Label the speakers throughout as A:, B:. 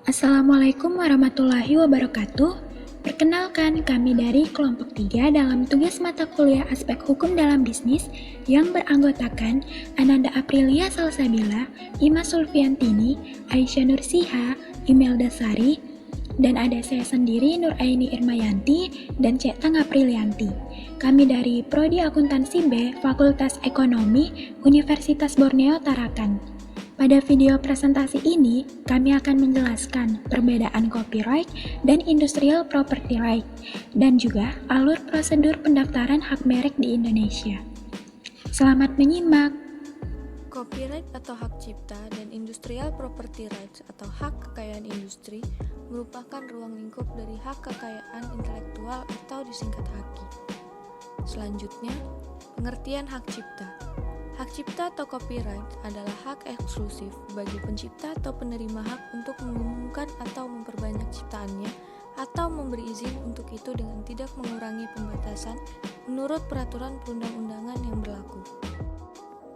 A: Assalamualaikum warahmatullahi wabarakatuh. Perkenalkan, kami dari kelompok 3 dalam tugas mata kuliah aspek hukum dalam bisnis yang beranggotakan Ananda Aprilia Salsabila, Ima Sulfiantini, Aisyah Nursiha, Imelda Sari, dan ada saya sendiri Nuraini Irmayanti dan Cek Tang Aprilianti. Kami dari Prodi Akuntansi B, Fakultas Ekonomi, Universitas Borneo Tarakan. Pada video presentasi ini, kami akan menjelaskan perbedaan copyright dan industrial property right, dan juga alur prosedur pendaftaran hak merek di Indonesia. Selamat menyimak!
B: Copyright atau hak cipta dan industrial property rights atau hak kekayaan industri merupakan ruang lingkup dari hak kekayaan intelektual atau disingkat HAKI. Selanjutnya, pengertian hak cipta. Hak cipta atau copyright adalah hak eksklusif bagi pencipta atau penerima hak untuk mengumumkan atau memperbanyak ciptaannya atau memberi izin untuk itu dengan tidak mengurangi pembatasan menurut peraturan perundang-undangan yang berlaku.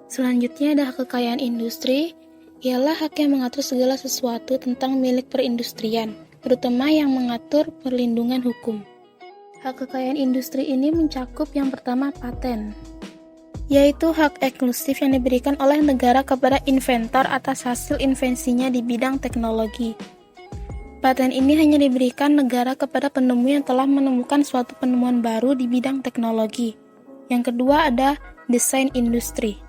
C: Selanjutnya ada hak kekayaan industri, ialah hak yang mengatur segala sesuatu tentang milik perindustrian, terutama yang mengatur perlindungan hukum. Hak kekayaan industri ini mencakup yang pertama paten, yaitu hak eksklusif yang diberikan oleh negara kepada inventor atas hasil invensinya di bidang teknologi. Paten ini hanya diberikan negara kepada penemu yang telah menemukan suatu penemuan baru di bidang teknologi. Yang kedua ada desain industri.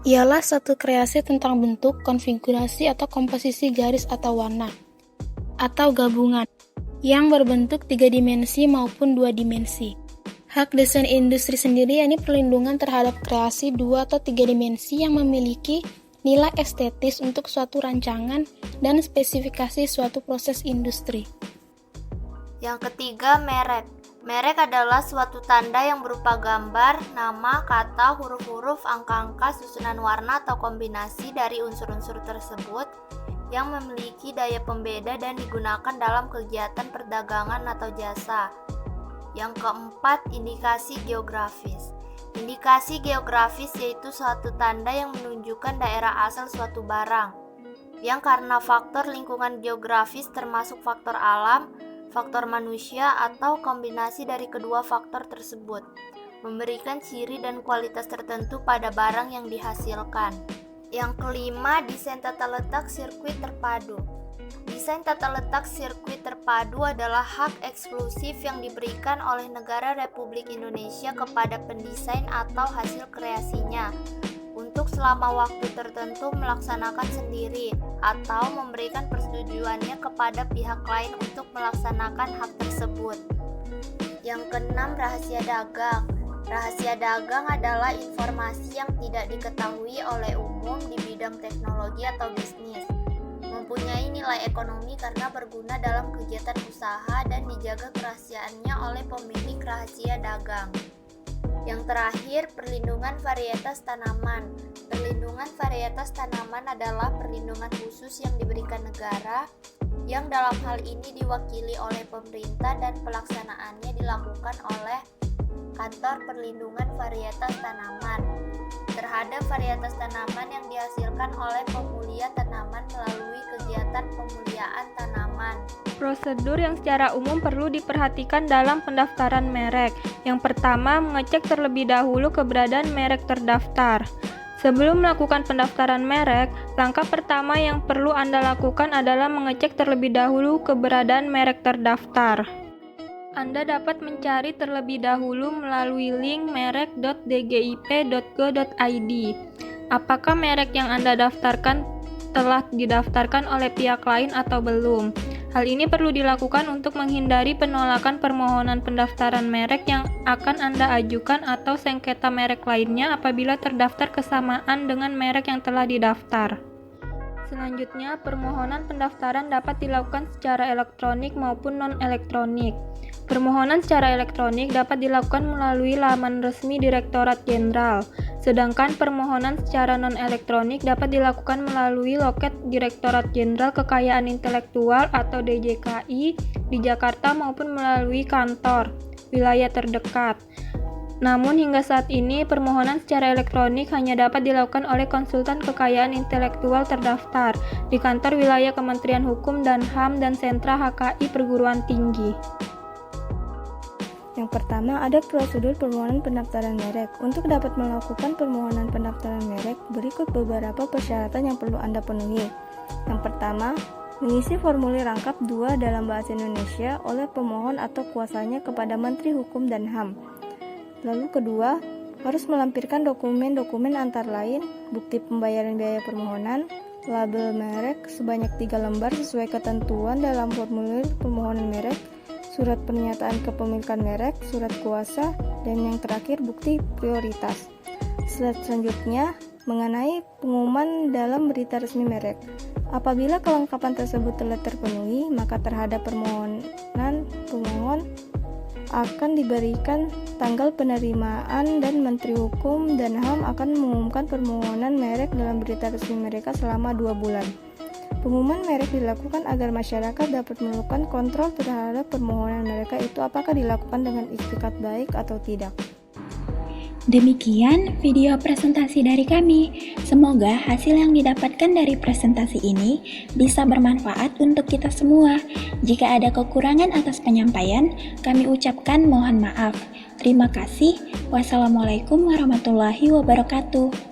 C: Ialah suatu kreasi tentang bentuk, konfigurasi atau komposisi garis atau warna, atau gabungan, yang berbentuk 3 dimensi maupun 2 dimensi. Hak desain industri sendiri yakni perlindungan terhadap kreasi 2 atau 3 dimensi yang memiliki nilai estetis untuk suatu rancangan dan spesifikasi suatu proses industri.
D: Yang ketiga, merek. Merek adalah suatu tanda yang berupa gambar, nama, kata, huruf-huruf, angka-angka, susunan warna atau kombinasi dari unsur-unsur tersebut yang memiliki daya pembeda dan digunakan dalam kegiatan perdagangan atau jasa. Yang keempat, indikasi geografis. Indikasi geografis yaitu suatu tanda yang menunjukkan daerah asal suatu barang, yang karena faktor lingkungan geografis termasuk faktor alam, faktor manusia, atau kombinasi dari kedua faktor tersebut, memberikan ciri dan kualitas tertentu pada barang yang dihasilkan. Yang kelima, desain tata letak sirkuit terpadu. Desain tata letak sirkuit terpadu adalah hak eksklusif yang diberikan oleh negara Republik Indonesia kepada pendesain atau hasil kreasinya untuk selama waktu tertentu melaksanakan sendiri atau memberikan persetujuannya kepada pihak lain untuk melaksanakan hak tersebut. Yang keenam, rahasia dagang. Rahasia dagang adalah informasi yang tidak diketahui oleh umum di bidang teknologi atau bisnis, mempunyai nilai ekonomi karena berguna dalam kegiatan usaha dan dijaga kerahasiaannya oleh pemilik rahasia dagang. Yang terakhir, perlindungan varietas tanaman. Perlindungan varietas tanaman adalah perlindungan khusus yang diberikan negara, yang dalam hal ini diwakili oleh pemerintah dan pelaksanaannya dilakukan oleh Kantor Perlindungan Varietas Tanaman terhadap varietas tanaman yang dihasilkan oleh pemulia tanaman melalui kegiatan pemuliaan tanaman.
E: Prosedur yang secara umum perlu diperhatikan dalam pendaftaran merek. Yang pertama, mengecek terlebih dahulu keberadaan merek terdaftar. Sebelum melakukan pendaftaran merek, langkah pertama yang perlu Anda lakukan adalah mengecek terlebih dahulu keberadaan merek terdaftar. Anda dapat mencari terlebih dahulu melalui link merek.dgip.go.id. Apakah merek yang Anda daftarkan telah didaftarkan oleh pihak lain atau belum? Hal ini perlu dilakukan untuk menghindari penolakan permohonan pendaftaran merek yang akan Anda ajukan atau sengketa merek lainnya apabila terdaftar kesamaan dengan merek yang telah didaftar. Selanjutnya, permohonan pendaftaran dapat dilakukan secara elektronik maupun non-elektronik. Permohonan secara elektronik dapat dilakukan melalui laman resmi Direktorat Jenderal, sedangkan permohonan secara non-elektronik dapat dilakukan melalui loket Direktorat Jenderal Kekayaan Intelektual atau DJKI di Jakarta maupun melalui kantor wilayah terdekat. Namun hingga saat ini, permohonan secara elektronik hanya dapat dilakukan oleh konsultan kekayaan intelektual terdaftar di kantor wilayah Kementerian Hukum dan HAM dan sentra HKI perguruan tinggi.
B: Yang pertama, ada prosedur permohonan pendaftaran merek. Untuk dapat melakukan permohonan pendaftaran merek, berikut beberapa persyaratan yang perlu Anda penuhi. Yang pertama, mengisi formulir rangkap 2 dalam bahasa Indonesia oleh pemohon atau kuasanya kepada Menteri Hukum dan HAM. Lalu kedua, harus melampirkan dokumen-dokumen antara lain, bukti pembayaran biaya permohonan, label merek sebanyak 3 lembar sesuai ketentuan dalam formulir permohonan merek, surat pernyataan kepemilikan merek, surat kuasa, dan yang terakhir bukti prioritas. Selanjutnya, mengenai pengumuman dalam berita resmi merek. Apabila kelengkapan tersebut telah terpenuhi, maka terhadap permohonan pemohon akan diberikan tanggal penerimaan dan Menteri Hukum dan HAM akan mengumumkan permohonan merek dalam berita resmi mereka selama 2 bulan. Pengumuman merek dilakukan agar masyarakat dapat melakukan kontrol terhadap permohonan mereka itu apakah dilakukan dengan itikad baik atau tidak.
A: Demikian video presentasi dari kami. Semoga hasil yang didapatkan dari presentasi ini bisa bermanfaat untuk kita semua. Jika ada kekurangan atas penyampaian, kami ucapkan mohon maaf. Terima kasih. Wassalamualaikum warahmatullahi wabarakatuh.